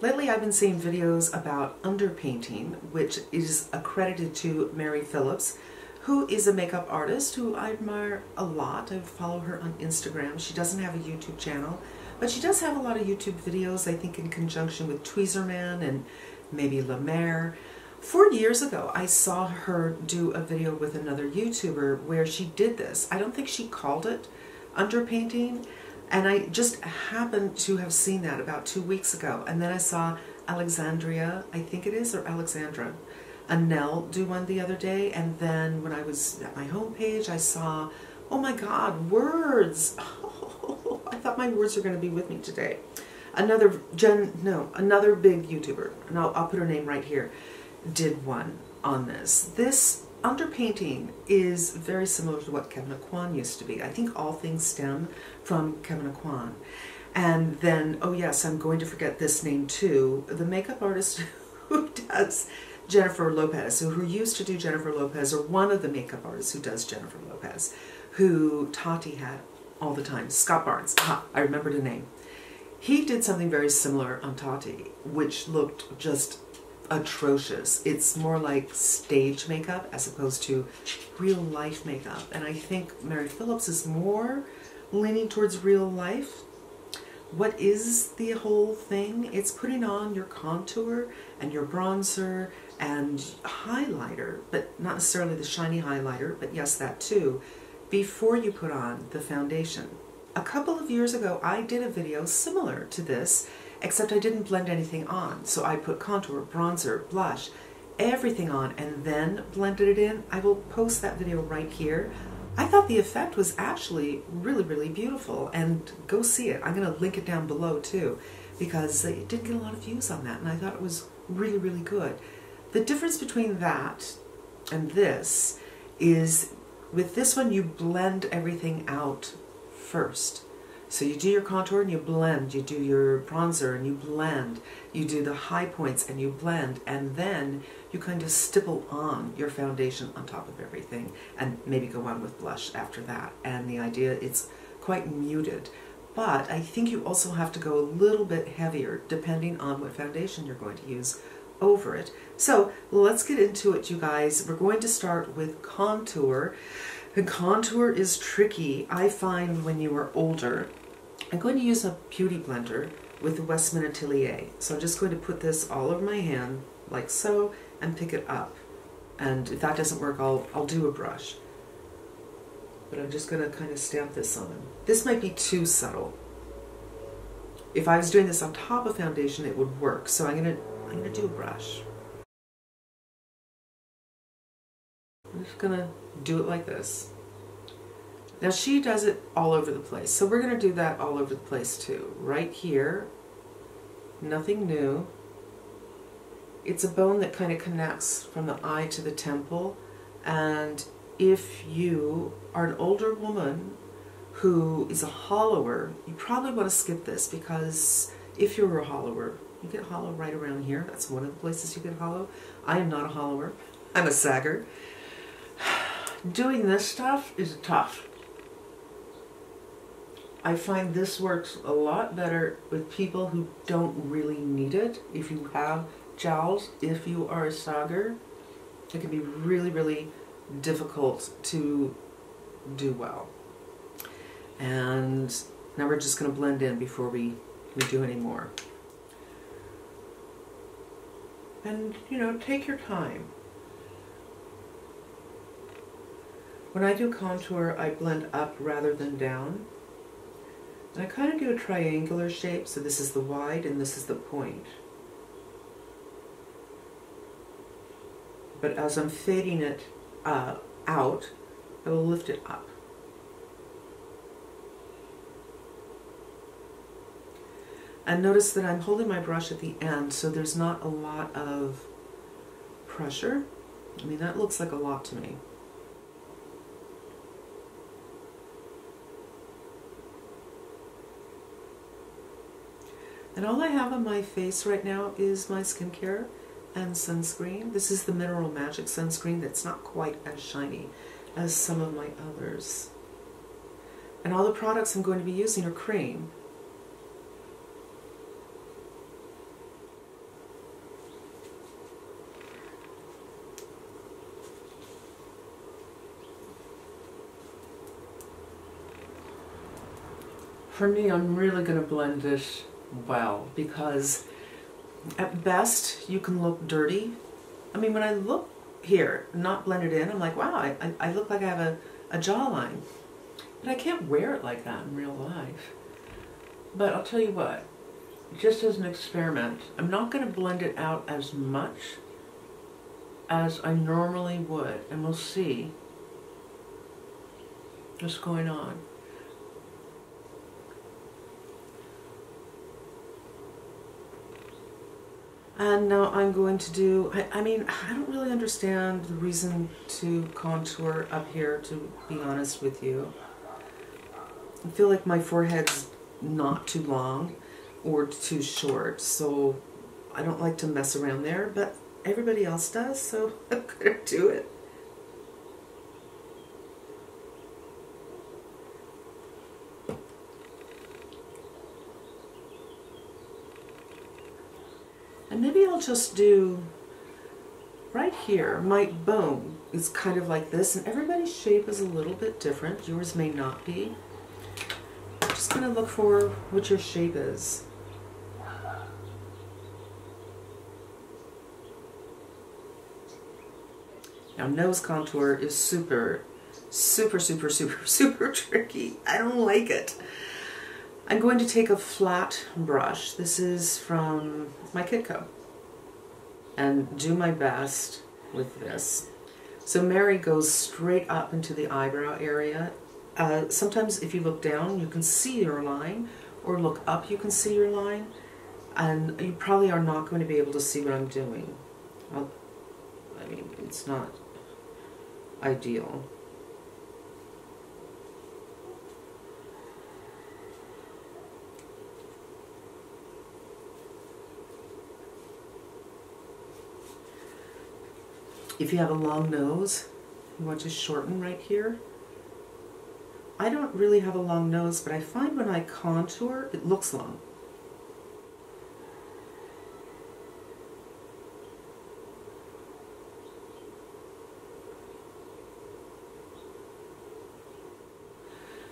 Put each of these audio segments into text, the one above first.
Lately I've been seeing videos about underpainting, which is accredited to Mary Phillips, who is a makeup artist who I admire a lot. I follow her on Instagram. She doesn't have a YouTube channel, but she does have a lot of YouTube videos, I think in conjunction with Tweezerman and maybe La Mer. 4 years ago, I saw her do a video with another YouTuber where she did this. I don't think she called it underpainting, and I just happened to have seen that about 2 weeks ago. And then I saw Alexandria, I think it is, or Alexandra, Anel do one the other day. And then when I was at my homepage, I saw, oh my God, words. Oh, I thought my words were going to be with me today. Another big YouTuber, and I'll put her name right here, did one on this. This underpainting is very similar to what Kevin Aquan used to be. I think all things stem from Kevin Aquan. And then, oh yes, I'm going to forget this name too, the makeup artist who does Jennifer Lopez, who used to do Jennifer Lopez, or one of the makeup artists who does Jennifer Lopez, who Tati had all the time, Scott Barnes. I remembered the name. He did something very similar on Tati, which looked just atrocious. It's more like stage makeup as opposed to real life makeup. And I think Mary Phillips is more leaning towards real life. What is the whole thing? It's putting on your contour and your bronzer and highlighter, but not necessarily the shiny highlighter, but yes, that too, before you put on the foundation. A couple of years ago, I did a video similar to this, except I didn't blend anything on. So I put contour, bronzer, blush, everything on, and then blended it in. I will post that video right here. I thought the effect was actually really, really beautiful, and go see it. I'm going to link it down below too, because it did get a lot of views on that, and I thought it was really, really good. The difference between that and this is, with this one you blend everything out first. So you do your contour and you blend, you do your bronzer and you blend, you do the high points and you blend, and then you kind of stipple on your foundation on top of everything and maybe go on with blush after that. And the idea, it's quite muted. But I think you also have to go a little bit heavier depending on what foundation you're going to use over it. So let's get into it, you guys. We're going to start with contour. And contour is tricky, I find, when you are older. I'm going to use a beauty blender with the Westman Atelier. So I'm just going to put this all over my hand, like so, and pick it up. And if that doesn't work, I'll do a brush. But I'm just going to kind of stamp this on. This might be too subtle. If I was doing this on top of foundation, it would work. So I'm going to do a brush. I'm just going to do it like this. Now she does it all over the place, so we're going to do that all over the place too. Right here, nothing new. It's a bone that kind of connects from the eye to the temple, and if you are an older woman who is a hollower, you probably want to skip this, because if you're a hollower, you get hollow right around here. That's one of the places you get hollow. I am not a hollower. I'm a sagger. Doing this stuff is tough. I find this works a lot better with people who don't really need it. If you have jowls, if you are a sagger, it can be really, really difficult to do well. And now we're just going to blend in before we do any more. And, you know, take your time. When I do contour, I blend up rather than down. And I kind of do a triangular shape, so this is the wide and this is the point. But as I'm fading it out, I will lift it up. And notice that I'm holding my brush at the end, so there's not a lot of pressure. I mean, that looks like a lot to me. And all I have on my face right now is my skincare and sunscreen. This is the Mineral Magic sunscreen that's not quite as shiny as some of my others. And all the products I'm going to be using are cream. For me, I'm really going to blend this well, because at best you can look dirty. I mean, when I look here, not blended in, I'm like, wow, I look like I have a jawline. But I can't wear it like that in real life. But I'll tell you what, just as an experiment, I'm not going to blend it out as much as I normally would, and we'll see what's going on. And now I'm going to do, I mean, I don't really understand the reason to contour up here, to be honest with you. I feel like my forehead's not too long or too short, so I don't like to mess around there, but everybody else does, so I'm gonna do it. And maybe I'll just do right here. My bone is kind of like this, and everybody's shape is a little bit different. Yours may not be. Just gonna look for what your shape is. Now, nose contour is super tricky. I don't like it. I'm going to take a flat brush. This is from my Kitco, and do my best with this. So Mary goes straight up into the eyebrow area. Sometimes if you look down, you can see your line, or look up, you can see your line, and you probably are not going to be able to see what I'm doing. I mean, it's not ideal. If you have a long nose, you want to shorten right here. I don't really have a long nose, but I find when I contour, it looks long.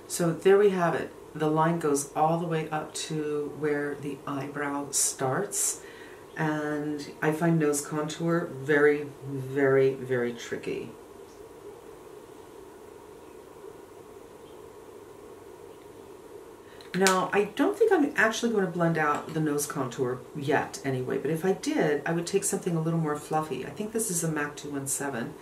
So there we have it. The line goes all the way up to where the eyebrow starts. And I find nose contour very, very tricky. Now, I don't think I'm actually going to blend out the nose contour yet anyway, but if I did, I would take something a little more fluffy. I think this is a MAC 217,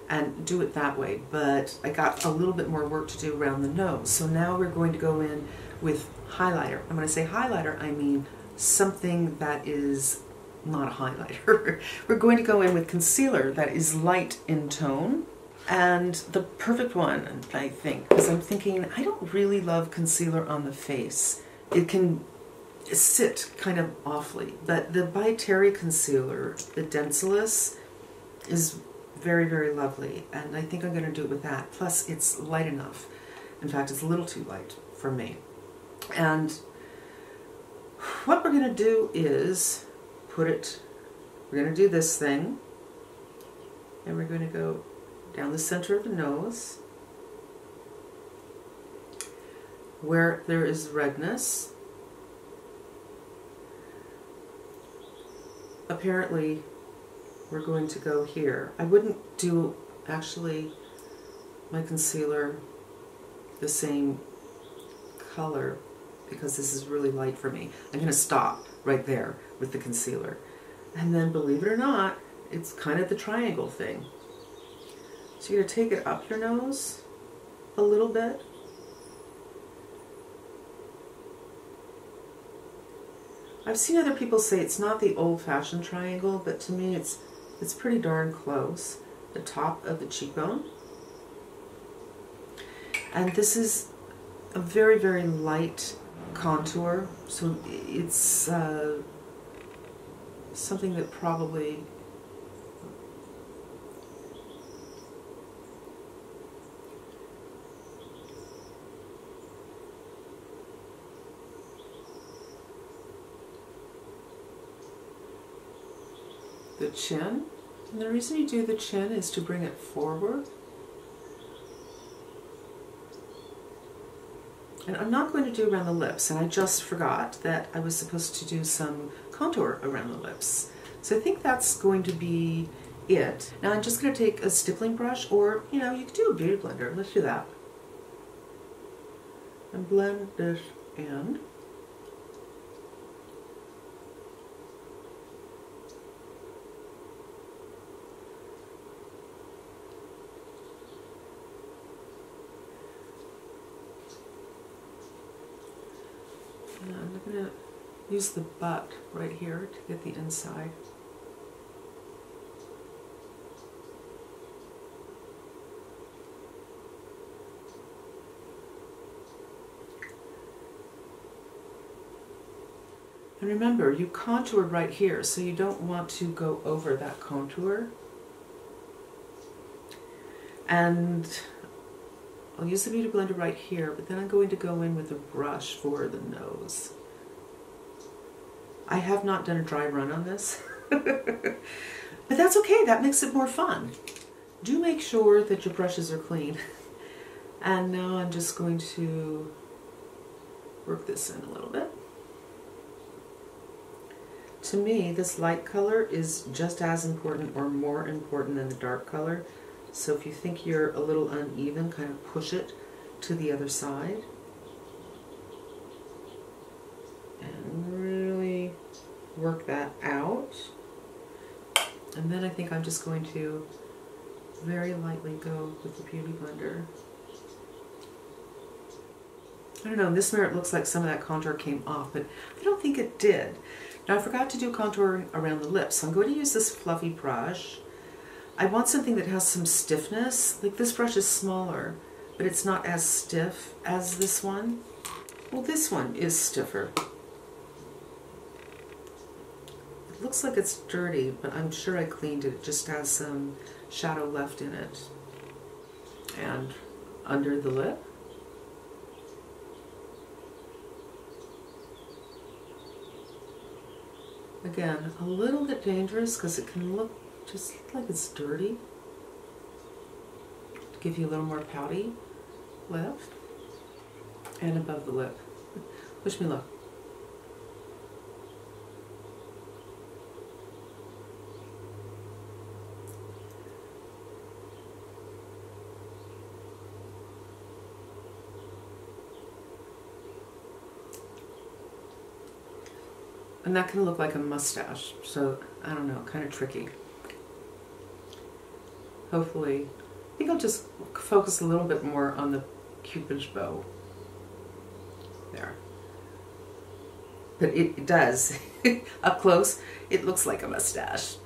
and do it that way, but I got a little bit more work to do around the nose. So now we're going to go in with highlighter. And when I say highlighter, I mean something that is not a highlighter. We're going to go in with concealer that is light in tone, and the perfect one, I think, because I'm thinking I don't really love concealer on the face. It can sit kind of awfully, but the By Terry concealer, the Densaless, is very lovely, and I think I'm going to do it with that. Plus it's light enough. In fact, it's a little too light for me. And what we're going to do is we're going to do this thing, and we're going to go down the center of the nose where there is redness. Apparently we're going to go here. I wouldn't do actually my concealer the same color because this is really light for me. I'm going to stop right there with the concealer. And then, believe it or not, it's kind of the triangle thing. So you're going to take it up your nose a little bit. I've seen other people say it's not the old-fashioned triangle, but to me it's pretty darn close. The top of the cheekbone. And this is a very light contour, so it's something that probably the chin. And the reason you do the chin is to bring it forward. And I'm not going to do around the lips, and I just forgot that I was supposed to do some contour around the lips. So I think that's going to be it. Now I'm just going to take a stippling brush, or, you know, you could do a beauty blender. Let's do that. And blend this in. And I'm going to use the butt right here to get the inside. And remember, you contoured right here, so you don't want to go over that contour. And I'll use the Beauty Blender right here, but then I'm going to go in with a brush for the nose. I have not done a dry run on this, but that's okay, that makes it more fun. Do make sure that your brushes are clean. And now I'm just going to work this in a little bit. To me, this light color is just as important or more important than the dark color. So if you think you're a little uneven, kind of push it to the other side. And really work that out. And then I think I'm just going to very lightly go with the Beauty Blender. I don't know, in this mirror it looks like some of that contour came off, but I don't think it did. Now I forgot to do contouring around the lips, so I'm going to use this fluffy brush. I want something that has some stiffness. Like, this brush is smaller, but it's not as stiff as this one. Well, this one is stiffer. It looks like it's dirty, but I'm sure I cleaned it. It just has some shadow left in it. And under the lip. Again, a little bit dangerous because it can look just like it's dirty. To give you a little more pouty lip. And above the lip. Wish me luck. And that can look like a mustache, so I don't know, kind of tricky. Hopefully, I think I'll just focus a little bit more on the Cupid's bow. There. But it does. Up close, it looks like a mustache.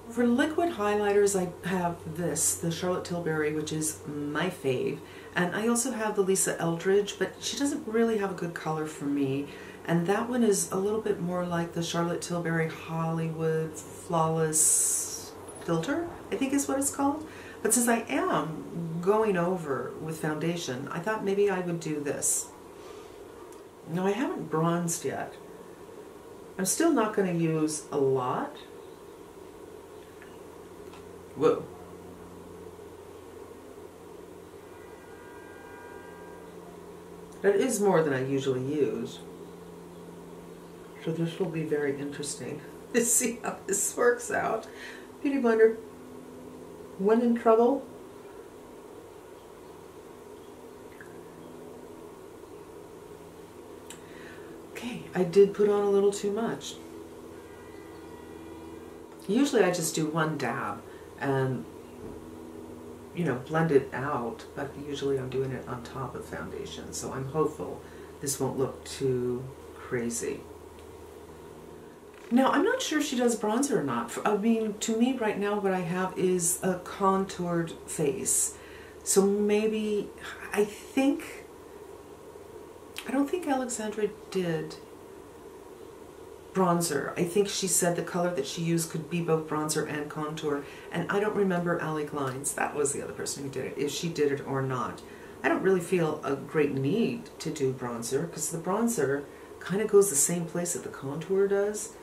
For liquid highlighters, I have this, the Charlotte Tilbury, which is my fave. And I also have the Lisa Eldridge, but she doesn't really have a good color for me. And that one is a little bit more like the Charlotte Tilbury Hollywood Flawless Filter, I think is what it's called. But since I am going over with foundation, I thought maybe I would do this. No, I haven't bronzed yet. I'm still not going to use a lot. Whoa. That is more than I usually use. So this will be very interesting to see how this works out. Beauty Blender, when in trouble. Okay, I did put on a little too much. Usually I just do one dab and, you know, blend it out, but usually I'm doing it on top of foundation, so I'm hopeful this won't look too crazy. Now, I'm not sure if she does bronzer or not. I mean, to me right now what I have is a contoured face. So maybe, I don't think Alexandra did bronzer. I think she said the color that she used could be both bronzer and contour. And I don't remember Allie Glines, that was the other person who did it, if she did it or not. I don't really feel a great need to do bronzer because the bronzer kind of goes the same place that the contour does.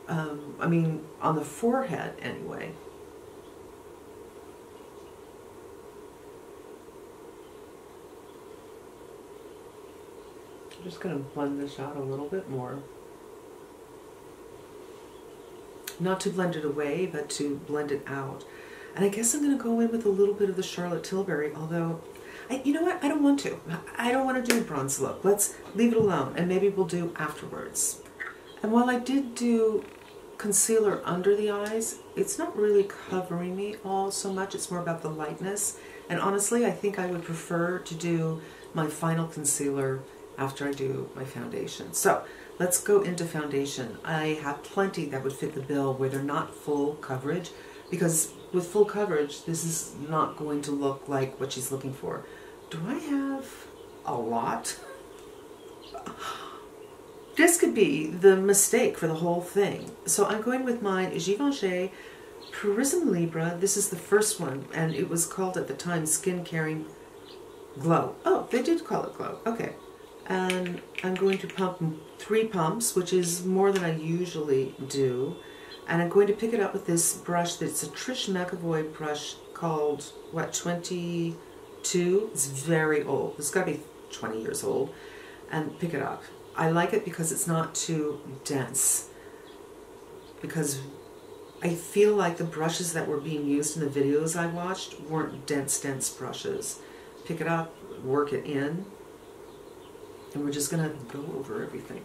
I mean, on the forehead anyway. I'm just going to blend this out a little bit more. Not to blend it away, but to blend it out. And I guess I'm going to go in with a little bit of the Charlotte Tilbury, although, you know what? I don't want to. I don't want to do a bronze look. Let's leave it alone, and maybe we'll do afterwards. And while I did do concealer under the eyes, it's not really covering me all so much. It's more about the lightness. And honestly, I think I would prefer to do my final concealer after I do my foundation. So let's go into foundation. I have plenty that would fit the bill where they're not full coverage, because with full coverage, this is not going to look like what she's looking for. Do I have a lot? This could be the mistake for the whole thing. So I'm going with my Givenchy Prism Libra. This is the first one, and it was called at the time Skin Caring Glow. Oh, they did call it Glow. Okay. And I'm going to pump 3 pumps, which is more than I usually do. And I'm going to pick it up with this brush that's a Trish McEvoy brush called, what, 22? It's very old. It's got to be 20 years old. And pick it up. I like it because it's not too dense. Because I feel like the brushes that were being used in the videos I watched weren't dense brushes. Pick it up, work it in, and we're just going to go over everything.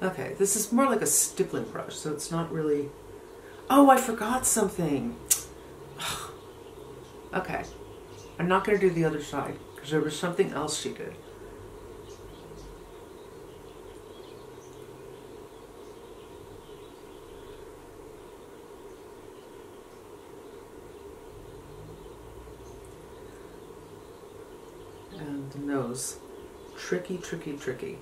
Okay, this is more like a stippling brush, so it's not really... Oh, I forgot something. Okay, I'm not going to do the other side because there was something else she did. And the nose. Tricky, tricky, tricky.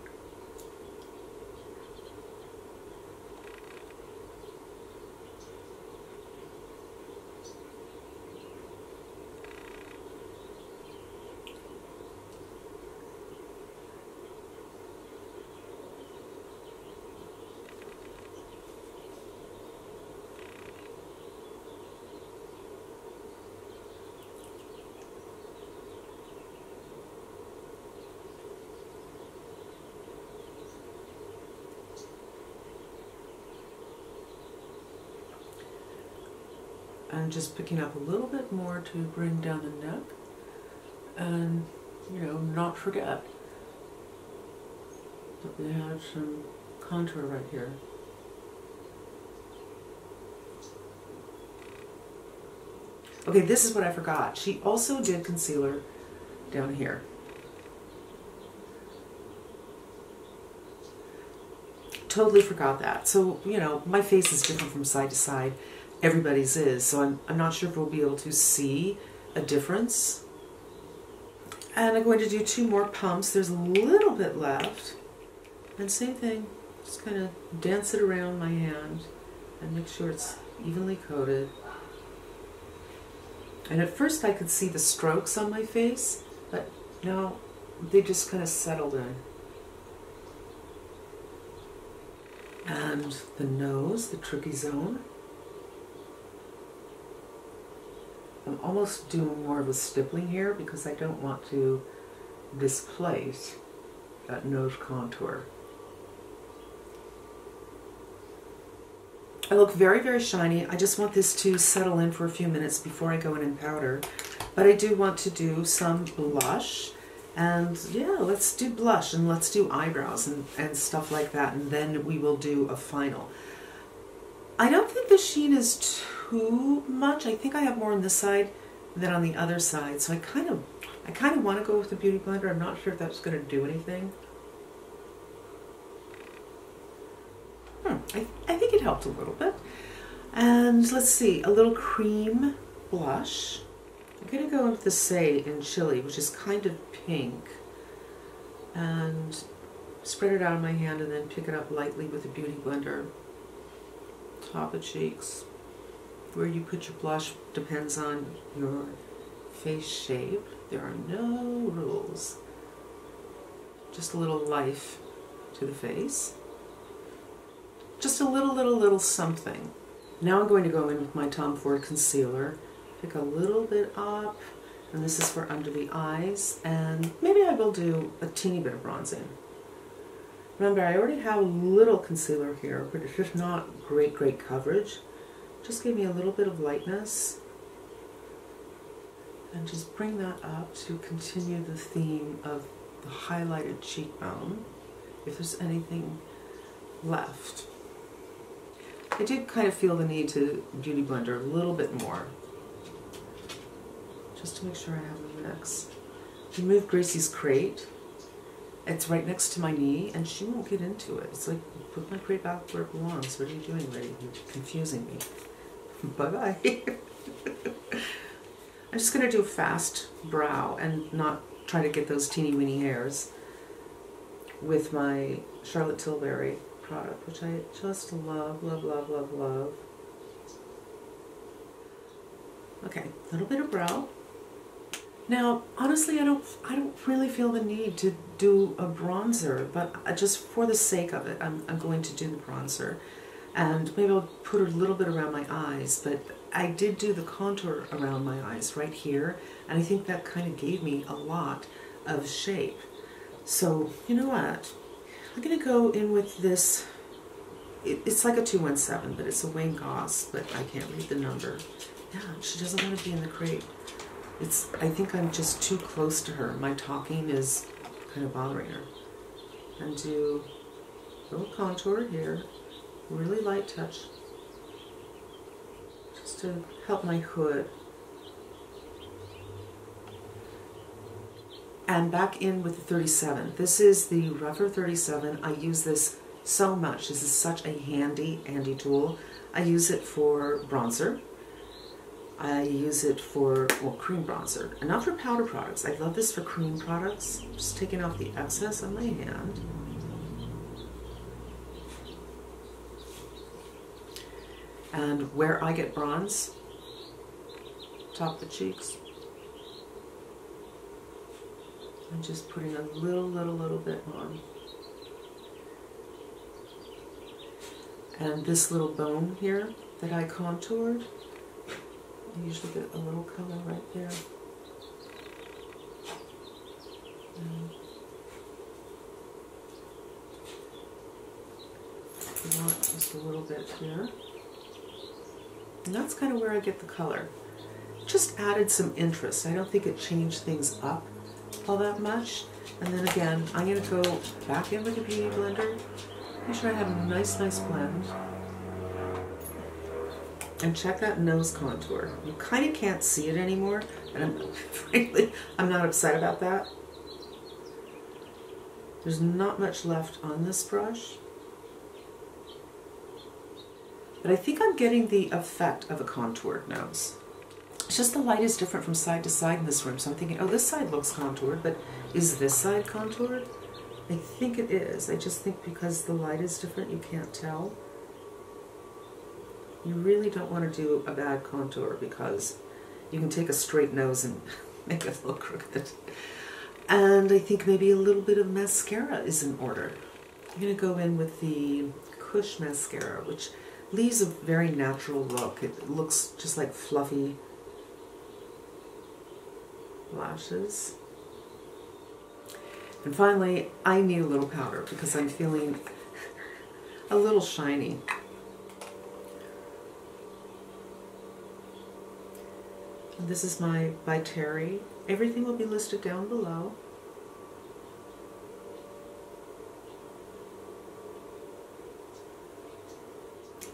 I'm just picking up a little bit more to bring down the neck and, you know, not forget that we have some contour right here. Okay, this is what I forgot. She also did concealer down here. Totally forgot that. So, you know, my face is different from side to side. Everybody's is, so I'm not sure if we'll be able to see a difference. And I'm going to do 2 more pumps. There's a little bit left. And same thing, just kind of dance it around my hand and make sure it's evenly coated. And at first I could see the strokes on my face, but now they just kind of settled in. And the nose, the tricky zone. I'm almost doing more of a stippling here because I don't want to displace that nose contour. I look very, very shiny. I just want this to settle in for a few minutes before I go in and powder. But I do want to do some blush. And yeah, let's do blush and let's do eyebrows and stuff like that. And then we will do a final. I don't think the sheen is too much. I think I have more on this side than on the other side. So I kind of want to go with the Beauty Blender. I'm not sure if that's going to do anything. I think it helped a little bit. And let's see, a little cream blush. I'm going to go with the Say in Chili, which is kind of pink. And spread it out on my hand and then pick it up lightly with the Beauty Blender. Top of cheeks. Where you put your blush depends on your face shape. There are no rules. Just a little life to the face. Just a little something. Now I'm going to go in with my Tom Ford concealer, pick a little bit up, and this is for under the eyes, and maybe I will do a teeny bit of bronzing. Remember, I already have a little concealer here, but it's just not great coverage. Just give me a little bit of lightness, and just bring that up to continue the theme of the highlighted cheekbone, if there's anything left. I did kind of feel the need to Beauty Blender a little bit more, just to make sure I have a mix. Remove Gracie's crate. It's right next to my knee, and she won't get into it. It's like, put my crate back where it belongs. What are you doing, lady? You're confusing me. Bye-bye. I'm just going to do a fast brow and not try to get those teeny weeny hairs with my Charlotte Tilbury product, which I just love, love, love, love, love. Okay, a little bit of brow. Now, honestly, I don't really feel the need to do a bronzer, but just for the sake of it, I'm going to do the bronzer. And maybe I'll put a little bit around my eyes, but I did do the contour around my eyes right here, and I think that kind of gave me a lot of shape. So, you know what? I'm going to go in with this. It's like a 217, but it's a Wayne Goss, but I can't read the number. Yeah, she doesn't want to be in the crate. I think I'm just too close to her. My talking is kind of bothering her. And do a little contour here, really light touch, just to help my hood. And back in with the 37. This is the rougher 37. I use this so much. This is such a handy tool. I use it for bronzer. I use it for, well, cream bronzer, and not for powder products. I love this for cream products. Just taking off the excess on my hand. And where I get bronze, top the cheeks. I'm just putting a little bit on. And this little bone here that I contoured, I usually get a little color right there. And I want just a little bit here. And that's kind of where I get the color. Just added some interest. I don't think it changed things up all that much. And then again, I'm going to go back in with the Beauty Blender. Make sure I have a nice blend. And check that nose contour. You kind of can't see it anymore, and frankly, I'm not upset about that. There's not much left on this brush, but I think I'm getting the effect of a contoured nose. It's just the light is different from side to side in this room, so I'm thinking, oh, this side looks contoured, but is this side contoured? I think it is. I just think because the light is different, you can't tell. You really don't want to do a bad contour because you can take a straight nose and make it look crooked. And I think maybe a little bit of mascara is in order. I'm going to go in with the Kush mascara, which leaves a very natural look. It looks just like fluffy lashes. And finally, I need a little powder because I'm feeling a little shiny. And this is by Terry. Everything will be listed down below.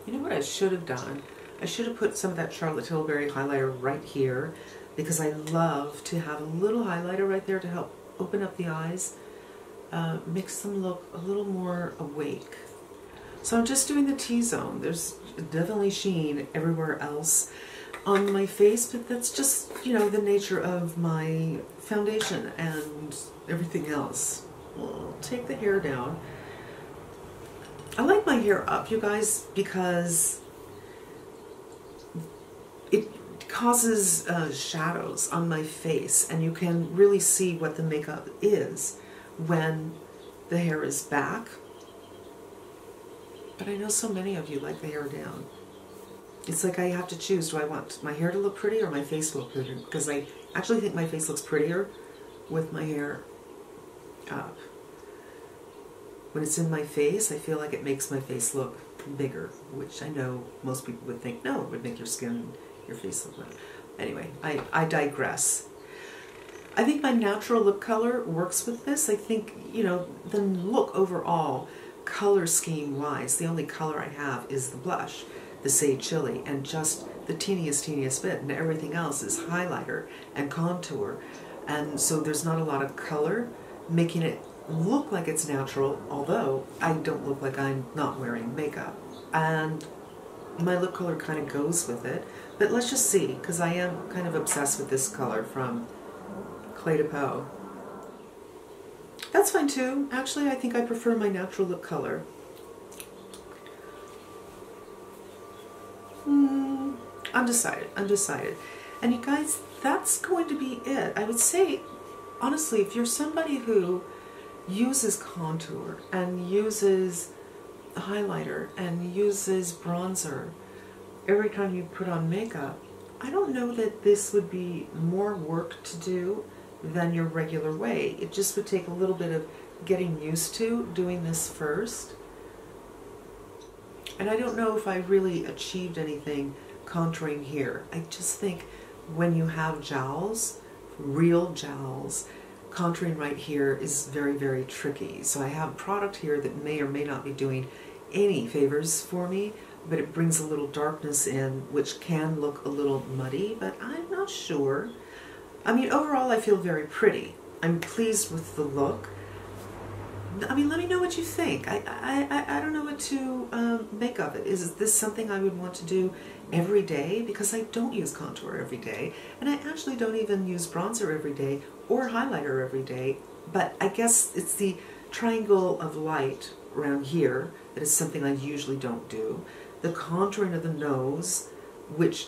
You know what I should have done? I should have put some of that Charlotte Tilbury highlighter right here because I love to have a little highlighter right there to help open up the eyes, makes them look a little more awake. So I'm just doing the T-zone. There's definitely sheen everywhere else on my face, but that's just, you know, the nature of my foundation and everything else. We'll take the hair down. I like my hair up, you guys, because it causes shadows on my face, and you can really see what the makeup is when the hair is back. But I know so many of you like the hair down. It's like I have to choose, do I want my hair to look pretty or my face to look pretty? Because I actually think my face looks prettier with my hair up. When it's in my face, I feel like it makes my face look bigger, which I know most people would think, no, it would make your skin, your face look better. Anyway, I digress. I think my natural lip color works with this. I think, you know, the look overall, color scheme wise, the only color I have is the blush, the Sage Chili, and just the teeniest bit, and everything else is highlighter and contour. And so there's not a lot of color, making it look like it's natural, although I don't look like I'm not wearing makeup. And my lip color kind of goes with it. But let's just see, because I am kind of obsessed with this color from Clé de Peau. That's fine too. Actually, I think I prefer my natural lip color. Undecided. And you guys, that's going to be it. I would say, honestly, if you're somebody who uses contour and uses highlighter and uses bronzer every time you put on makeup, I don't know that this would be more work to do than your regular way. It just would take a little bit of getting used to doing this first. And I don't know if I really achieved anything contouring here. I just think when you have jowls, real jowls, contouring right here is very, very tricky. So I have product here that may or may not be doing any favors for me, but it brings a little darkness in, which can look a little muddy, but I'm not sure. I mean, overall, I feel very pretty. I'm pleased with the look. I mean, let me know what you think. I don't know what to make of it. Is this something I would want to do every day? Because I don't use contour every day, and I actually don't even use bronzer every day or highlighter every day. But I guess it's the triangle of light around here that is something I usually don't do. The contouring of the nose, which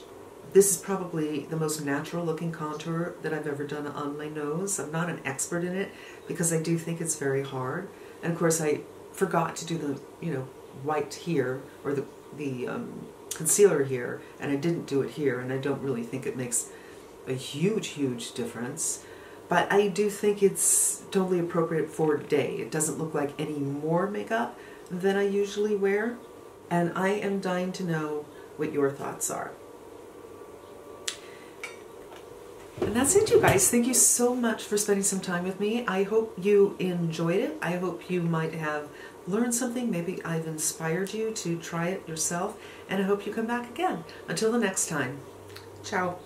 this is probably the most natural looking contour that I've ever done on my nose. I'm not an expert in it because I do think it's very hard. And of course I forgot to do the, you know, white here, or the concealer here, and I didn't do it here, and I don't really think it makes a huge difference. But I do think it's totally appropriate for a day. It doesn't look like any more makeup than I usually wear, and I am dying to know what your thoughts are. And that's it, you guys. Thank you so much for spending some time with me. I hope you enjoyed it. I hope you might have learned something. Maybe I've inspired you to try it yourself. And I hope you come back again. Until the next time. Ciao.